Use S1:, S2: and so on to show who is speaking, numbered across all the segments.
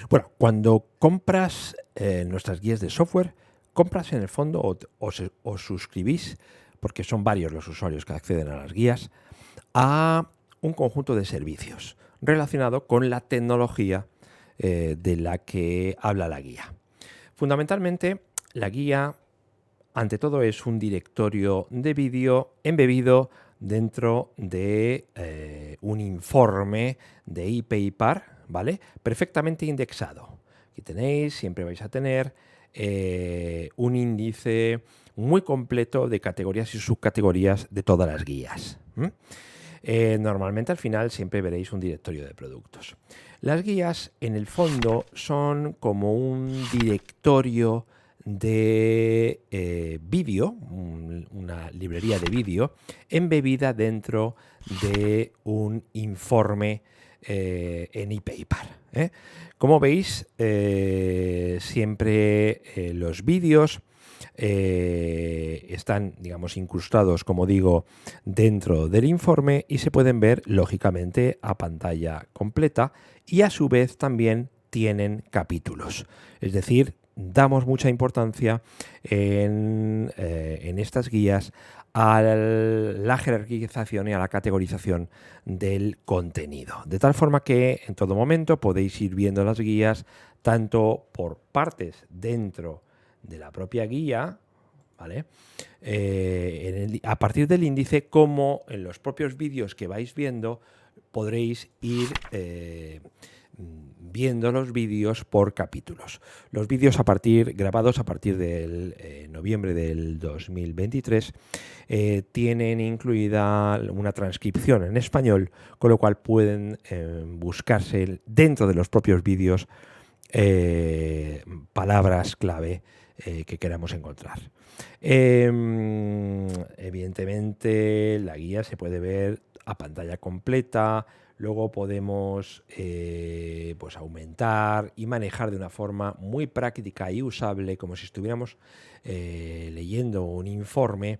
S1: Bueno, cuando compras nuestras guías de software, compras en el fondo os suscribís, porque son varios los usuarios que acceden a las guías, a un conjunto de servicios relacionado con la tecnología de la que habla la guía. Fundamentalmente, la guía, ante todo, es un directorio de vídeo embebido dentro de un informe de ePaper, ¿vale? Perfectamente indexado. Aquí tenéis, siempre vais a tener un índice muy completo de categorías y subcategorías de todas las guías. Normalmente al final siempre veréis un directorio de productos. Las guías en el fondo son como un directorio de vídeo, una librería de vídeo embebida dentro de un informe en ePaper. Como veis, siempre los vídeos están, digamos, incrustados, como digo, dentro del informe y se pueden ver, lógicamente, a pantalla completa y a su vez también tienen capítulos. Es decir, damos mucha importancia en estas guías a la jerarquización y a la categorización del contenido. De tal forma que en todo momento podéis ir viendo las guías tanto por partes dentro de la propia guía, ¿vale? A partir del índice, como en los propios vídeos que vais viendo, podréis ir viendo los vídeos por capítulos. Los vídeos grabados a partir del noviembre del 2023 tienen incluida una transcripción en español, con lo cual pueden buscarse dentro de los propios vídeos palabras clave que queramos encontrar. Evidentemente la guía se puede ver a pantalla completa, luego podemos pues aumentar y manejar de una forma muy práctica y usable, como si estuviéramos leyendo un informe.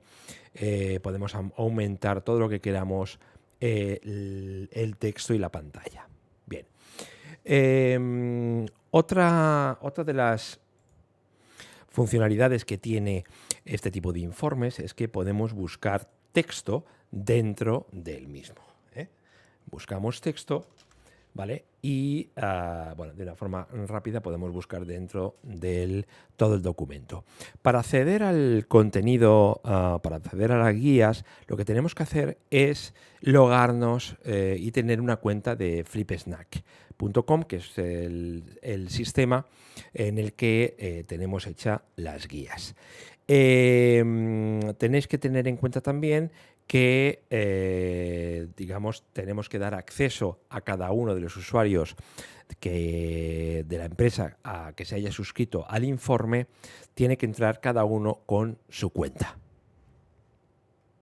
S1: Podemos aumentar todo lo que queramos, el texto y la pantalla. Bien. Otra de las funcionalidades que tiene este tipo de informes es que podemos buscar texto dentro del mismo. Buscamos texto, ¿vale? Y bueno, de una forma rápida podemos buscar dentro del todo el documento. Para acceder al contenido, para acceder a las guías, lo que tenemos que hacer es logarnos y tener una cuenta de flipsnack.com, que es el sistema en el que tenemos hecha las guías. Tenéis que tener en cuenta también que, digamos, tenemos que dar acceso a cada uno de los usuarios de la empresa a que se haya suscrito al informe. Tiene que entrar cada uno con su cuenta.